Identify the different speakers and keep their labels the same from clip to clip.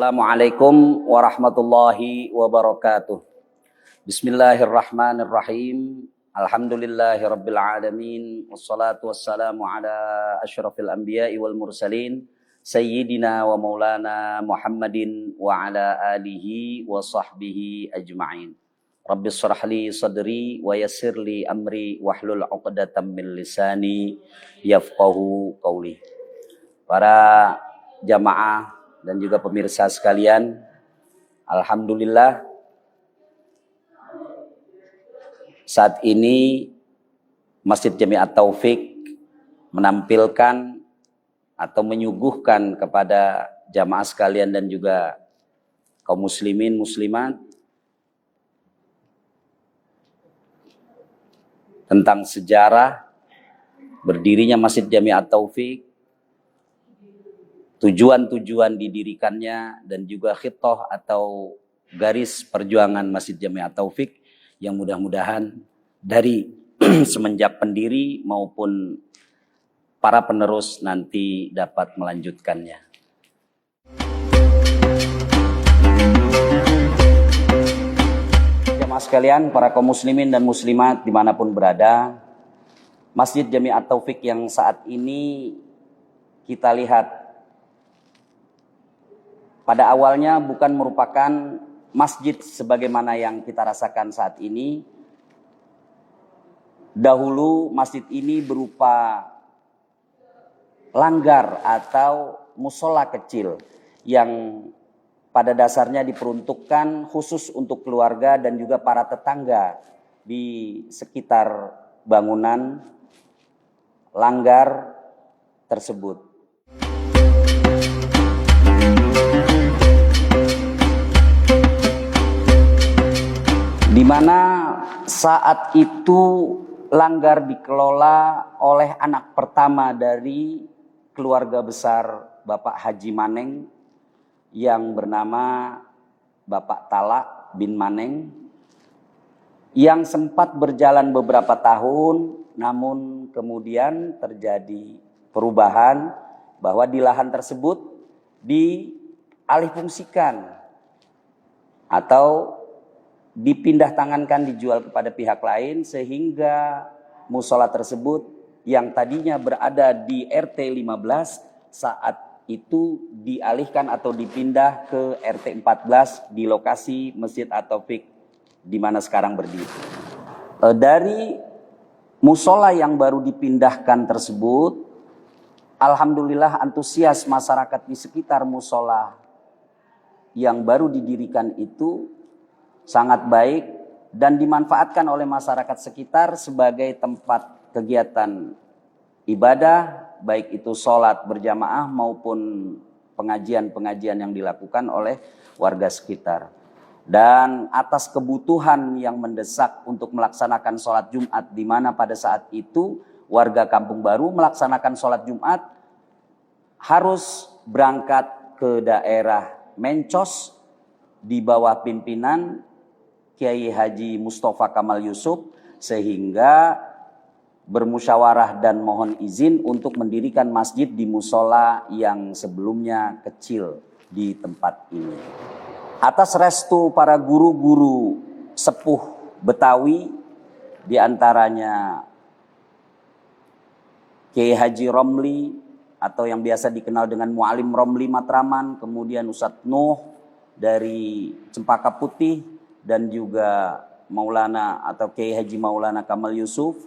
Speaker 1: Assalamualaikum warahmatullahi wabarakatuh. Bismillahirrahmanirrahim. Alhamdulillahirabbil alamin. Wassalatu wassalamu ala asyrafil anbiya'i wal mursalin sayyidina wa maulana Muhammadin wa ala alihi wa sahbihi ajma'in. Rabbis shrah li sadri wa yassir li amri wahlul 'uqdatam min lisani yafqahu qawli. Para jamaah dan juga pemirsa sekalian, alhamdulillah saat ini Masjid Jami' At-Taufik menampilkan atau menyuguhkan kepada jamaah sekalian dan juga kaum muslimin muslimat tentang sejarah berdirinya Masjid Jami' At-Taufik, tujuan-tujuan didirikannya, dan juga khitoh atau garis perjuangan Masjid Jami' At-Taufik yang mudah-mudahan dari semenjak pendiri maupun para penerus nanti dapat melanjutkannya. Jamaah sekalian, para kaum muslimin dan muslimat dimanapun berada, Masjid Jami' At-Taufik yang saat ini kita lihat pada awalnya bukan merupakan masjid sebagaimana yang kita rasakan saat ini. Dahulu masjid ini berupa langgar atau musola kecil yang pada dasarnya diperuntukkan khusus untuk keluarga dan juga para tetangga di sekitar bangunan langgar tersebut. Di mana saat itu langgar dikelola oleh anak pertama dari keluarga besar Bapak Haji Maneng yang bernama Bapak Talak bin Maneng, yang sempat berjalan beberapa tahun, namun kemudian terjadi perubahan bahwa di lahan tersebut dialihfungsikan atau dipindah tangankan, dijual kepada pihak lain, sehingga musola tersebut yang tadinya berada di RT 15 saat itu dialihkan atau dipindah ke RT 14 di lokasi Masjid At-Taufik di mana sekarang berdiri. Dari musola yang baru dipindahkan tersebut, alhamdulillah antusias masyarakat di sekitar musola yang baru didirikan itu sangat baik dan dimanfaatkan oleh masyarakat sekitar sebagai tempat kegiatan ibadah, baik itu sholat berjamaah maupun pengajian-pengajian yang dilakukan oleh warga sekitar. Dan atas kebutuhan yang mendesak untuk melaksanakan sholat Jumat, di mana pada saat itu warga Kampung Baru melaksanakan sholat Jumat harus berangkat ke daerah Mencos di bawah pimpinan Kiai Haji Mustafa Kamal Yusuf, sehingga bermusyawarah dan mohon izin untuk mendirikan masjid di musola yang sebelumnya kecil di tempat ini. Atas restu para guru-guru sepuh Betawi, diantaranya Kiai Haji Romli atau yang biasa dikenal dengan Mu'alim Romli Matraman, kemudian Ustadz Nuh dari Cempaka Putih, dan juga Maulana atau Kiai Haji Maulana Kamal Yusuf.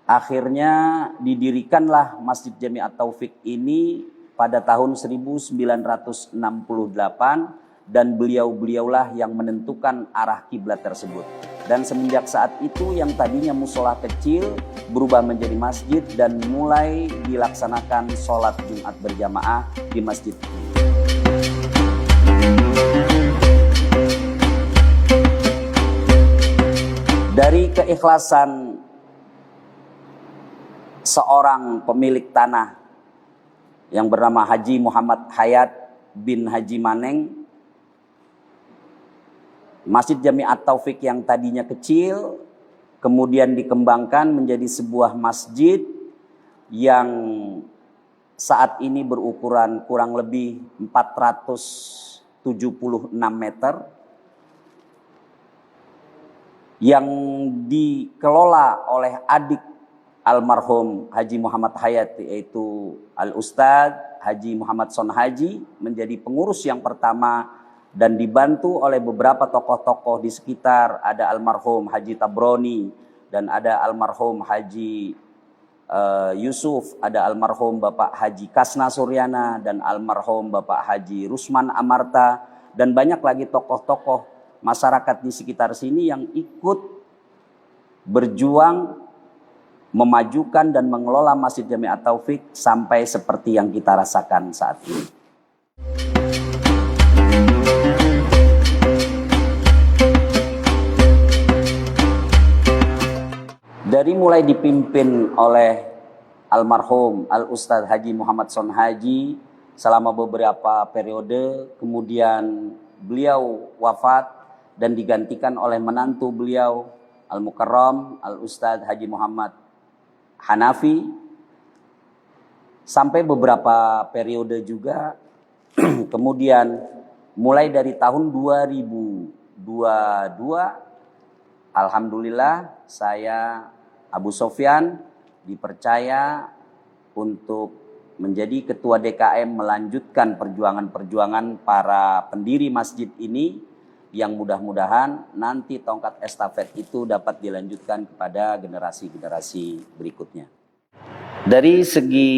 Speaker 1: Akhirnya didirikanlah Masjid Jami' At-Taufik ini pada tahun 1968 dan beliau-beliaulah yang menentukan arah kiblat tersebut. Dan semenjak saat itu yang tadinya musola kecil berubah menjadi masjid dan mulai dilaksanakan sholat Jumat berjamaah di masjid ini. Dari keikhlasan seorang pemilik tanah yang bernama Haji Muhammad Hayat bin Haji Maneng, Masjid Jami' At-Taufik yang tadinya kecil kemudian dikembangkan menjadi sebuah masjid yang saat ini berukuran kurang lebih 400 76 meter yang dikelola oleh adik almarhum Haji Muhammad Hayat, yaitu Al-Ustadz Haji Muhammad Sonhaji, menjadi pengurus yang pertama dan dibantu oleh beberapa tokoh-tokoh di sekitar. Ada almarhum Haji Tabroni dan ada almarhum Haji Yusuf, ada almarhum Bapak Haji Kasna Suryana dan almarhum Bapak Haji Rusman Amarta, dan banyak lagi tokoh-tokoh masyarakat di sekitar sini yang ikut berjuang memajukan dan mengelola Masjid Jami At-Taufik sampai seperti yang kita rasakan saat ini. Dari mulai dipimpin oleh almarhum Al-Ustadz Haji Muhammad Sonhaji selama beberapa periode, kemudian beliau wafat dan digantikan oleh menantu beliau Al-Mukarram Al-Ustadz Haji Muhammad Hanafi, sampai beberapa periode juga. Kemudian mulai dari tahun 2022, alhamdulillah saya Abu Sofyan dipercaya untuk menjadi ketua DKM, melanjutkan perjuangan-perjuangan para pendiri masjid ini, yang mudah-mudahan nanti tongkat estafet itu dapat dilanjutkan kepada generasi-generasi berikutnya. Dari segi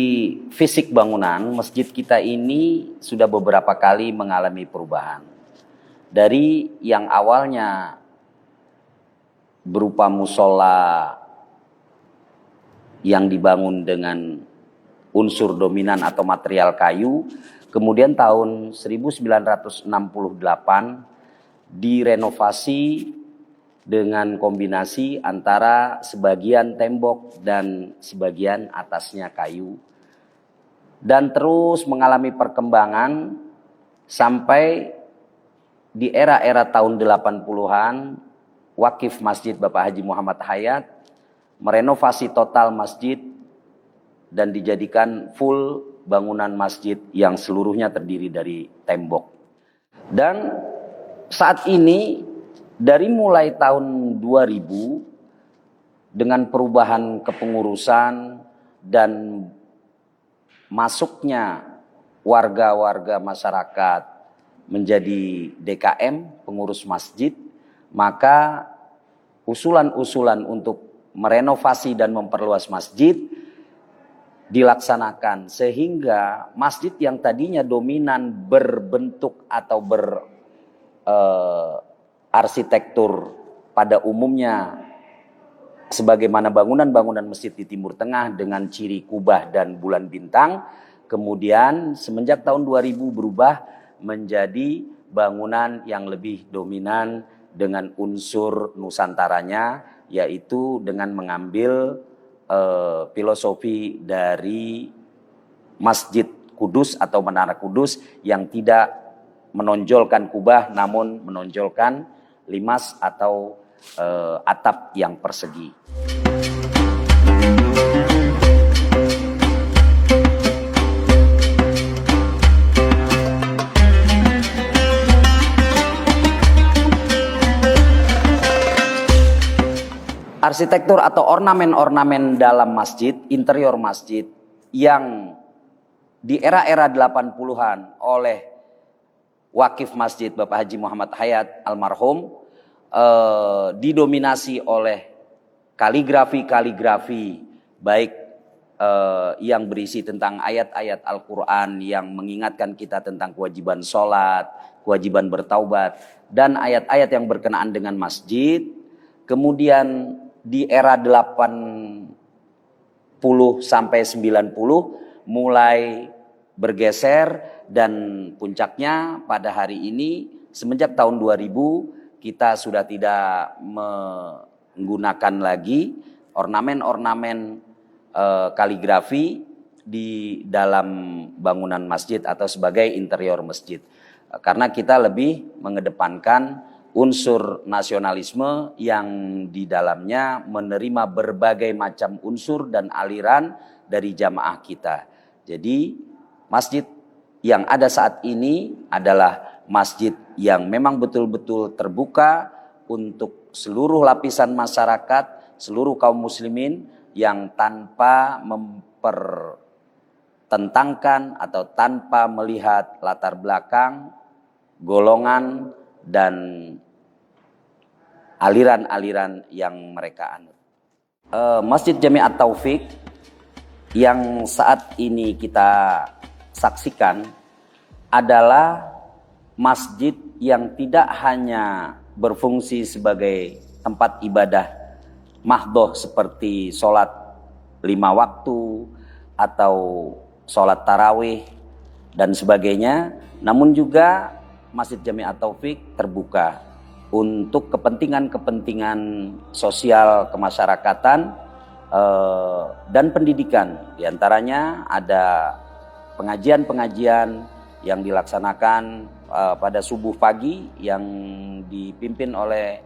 Speaker 1: fisik bangunan, masjid kita ini sudah beberapa kali mengalami perubahan. Dari yang awalnya berupa musola yang dibangun dengan unsur dominan atau material kayu, kemudian tahun 1968 direnovasi dengan kombinasi antara sebagian tembok dan sebagian atasnya kayu, dan terus mengalami perkembangan sampai di era-era tahun 80-an wakif Masjid Bapak Haji Muhammad Hayat merenovasi total masjid dan dijadikan full bangunan masjid yang seluruhnya terdiri dari tembok. Dan saat ini dari mulai tahun 2000 dengan perubahan kepengurusan dan masuknya warga-warga masyarakat menjadi DKM, pengurus masjid, maka usulan-usulan untuk merenovasi dan memperluas masjid dilaksanakan, sehingga masjid yang tadinya dominan berbentuk atau arsitektur pada umumnya sebagaimana bangunan-bangunan masjid di Timur Tengah dengan ciri kubah dan bulan bintang, kemudian semenjak tahun 2000 berubah menjadi bangunan yang lebih dominan dengan unsur nusantaranya, yaitu dengan mengambil filosofi dari Masjid Kudus atau Menara Kudus yang tidak menonjolkan kubah namun menonjolkan limas atau atap yang persegi. Arsitektur atau ornamen-ornamen dalam masjid, interior masjid yang di era-era 80-an oleh wakif masjid Bapak Haji Muhammad Hayat almarhum didominasi oleh kaligrafi baik yang berisi tentang ayat-ayat Al-Quran yang mengingatkan kita tentang kewajiban sholat, kewajiban bertaubat, dan ayat-ayat yang berkenaan dengan masjid. Kemudian di era 80 sampai 90 mulai bergeser, dan puncaknya pada hari ini semenjak tahun 2000 kita sudah tidak menggunakan lagi ornamen-ornamen kaligrafi di dalam bangunan masjid atau sebagai interior masjid, karena kita lebih mengedepankan unsur nasionalisme yang di dalamnya menerima berbagai macam unsur dan aliran dari jamaah kita. Jadi masjid yang ada saat ini adalah masjid yang memang betul-betul terbuka untuk seluruh lapisan masyarakat, seluruh kaum muslimin, yang tanpa mempertentangkan atau tanpa melihat latar belakang, golongan, dan aliran-aliran yang mereka anut. Masjid Jami At-Taufik yang saat ini kita saksikan adalah masjid yang tidak hanya berfungsi sebagai tempat ibadah mahdhoh seperti sholat 5 waktu atau sholat tarawih dan sebagainya, namun juga Masjid Jami At-Taufik terbuka untuk kepentingan-kepentingan sosial kemasyarakatan dan pendidikan. Di antaranya ada pengajian-pengajian yang dilaksanakan pada subuh pagi yang dipimpin oleh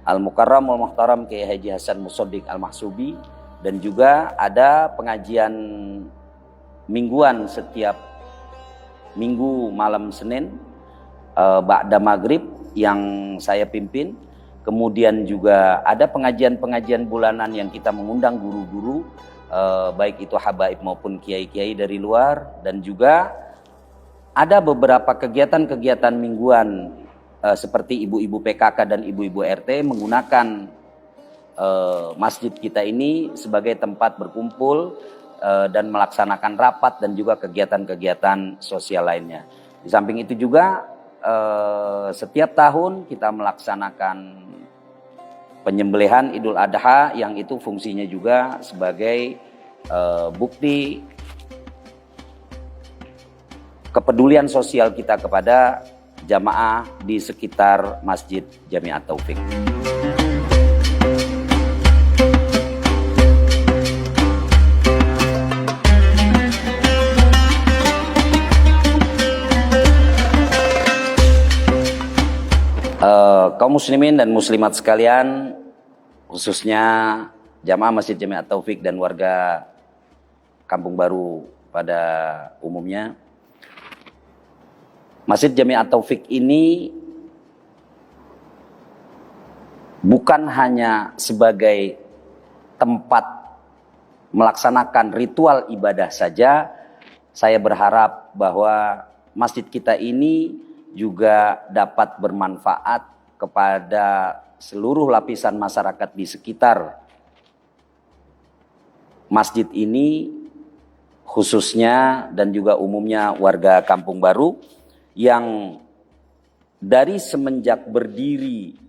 Speaker 1: Al-Mukarram Wal-Muhtaram Kiai Haji Hasan Mushodiq Al-Mahsubi, dan juga ada pengajian mingguan setiap minggu malam Senin ba'da maghrib yang saya pimpin. Kemudian juga ada pengajian-pengajian bulanan yang kita mengundang guru-guru, baik itu habaib maupun kiai-kiai dari luar, dan juga ada beberapa kegiatan-kegiatan mingguan seperti ibu-ibu PKK dan ibu-ibu RT menggunakan masjid kita ini sebagai tempat berkumpul dan melaksanakan rapat dan juga kegiatan-kegiatan sosial lainnya. Di samping itu juga setiap tahun kita melaksanakan penyembelihan Idul Adha yang itu fungsinya juga sebagai bukti kepedulian sosial kita kepada jamaah di sekitar Masjid Jami At-Taufik. Kaum muslimin dan muslimat sekalian, khususnya jamaah Masjid Jami At-Taufik dan warga Kampung Baru pada umumnya, Masjid Jami At-Taufik ini bukan hanya sebagai tempat melaksanakan ritual ibadah saja. Saya berharap bahwa masjid kita ini juga dapat bermanfaat kepada seluruh lapisan masyarakat di sekitar masjid ini, khususnya dan juga umumnya warga Kampung Baru yang dari semenjak berdiri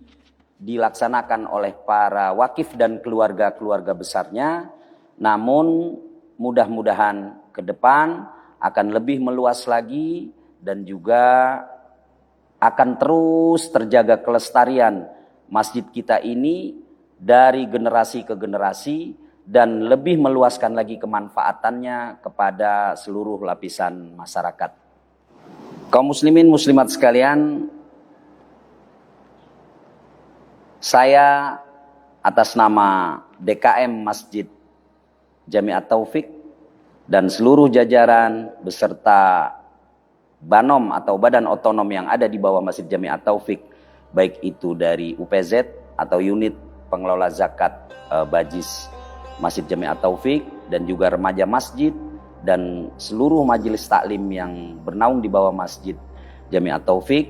Speaker 1: dilaksanakan oleh para wakif dan keluarga-keluarga besarnya, namun mudah-mudahan ke depan akan lebih meluas lagi dan juga akan terus terjaga kelestarian masjid kita ini dari generasi ke generasi dan lebih meluaskan lagi kemanfaatannya kepada seluruh lapisan masyarakat. Kaum muslimin muslimat sekalian, saya atas nama DKM Masjid Jami At-Taufik dan seluruh jajaran beserta Banom atau badan otonom yang ada di bawah Masjid Jami At-Taufik, baik itu dari UPZ atau unit pengelola zakat Bajis Masjid Jami At-Taufik, dan juga remaja masjid dan seluruh majelis taklim yang bernaung di bawah Masjid Jami At-Taufik,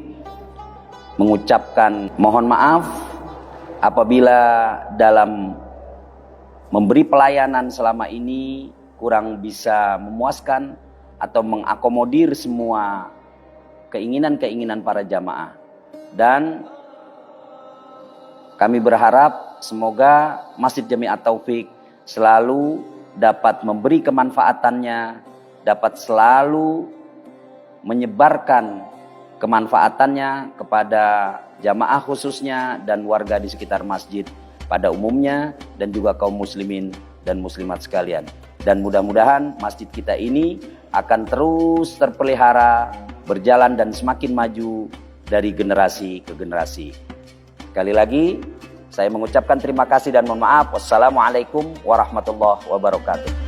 Speaker 1: mengucapkan mohon maaf apabila dalam memberi pelayanan selama ini kurang bisa memuaskan atau mengakomodir semua keinginan-keinginan para jamaah. Dan kami berharap semoga Masjid Jami At-Taufik selalu dapat memberi kemanfaatannya, dapat selalu menyebarkan kemanfaatannya kepada jamaah khususnya dan warga di sekitar masjid pada umumnya, dan juga kaum muslimin dan muslimat sekalian. Dan mudah-mudahan masjid kita ini akan terus terpelihara, berjalan dan semakin maju dari generasi ke generasi. Sekali lagi, saya mengucapkan terima kasih dan mohon maaf. Wassalamualaikum warahmatullahi wabarakatuh.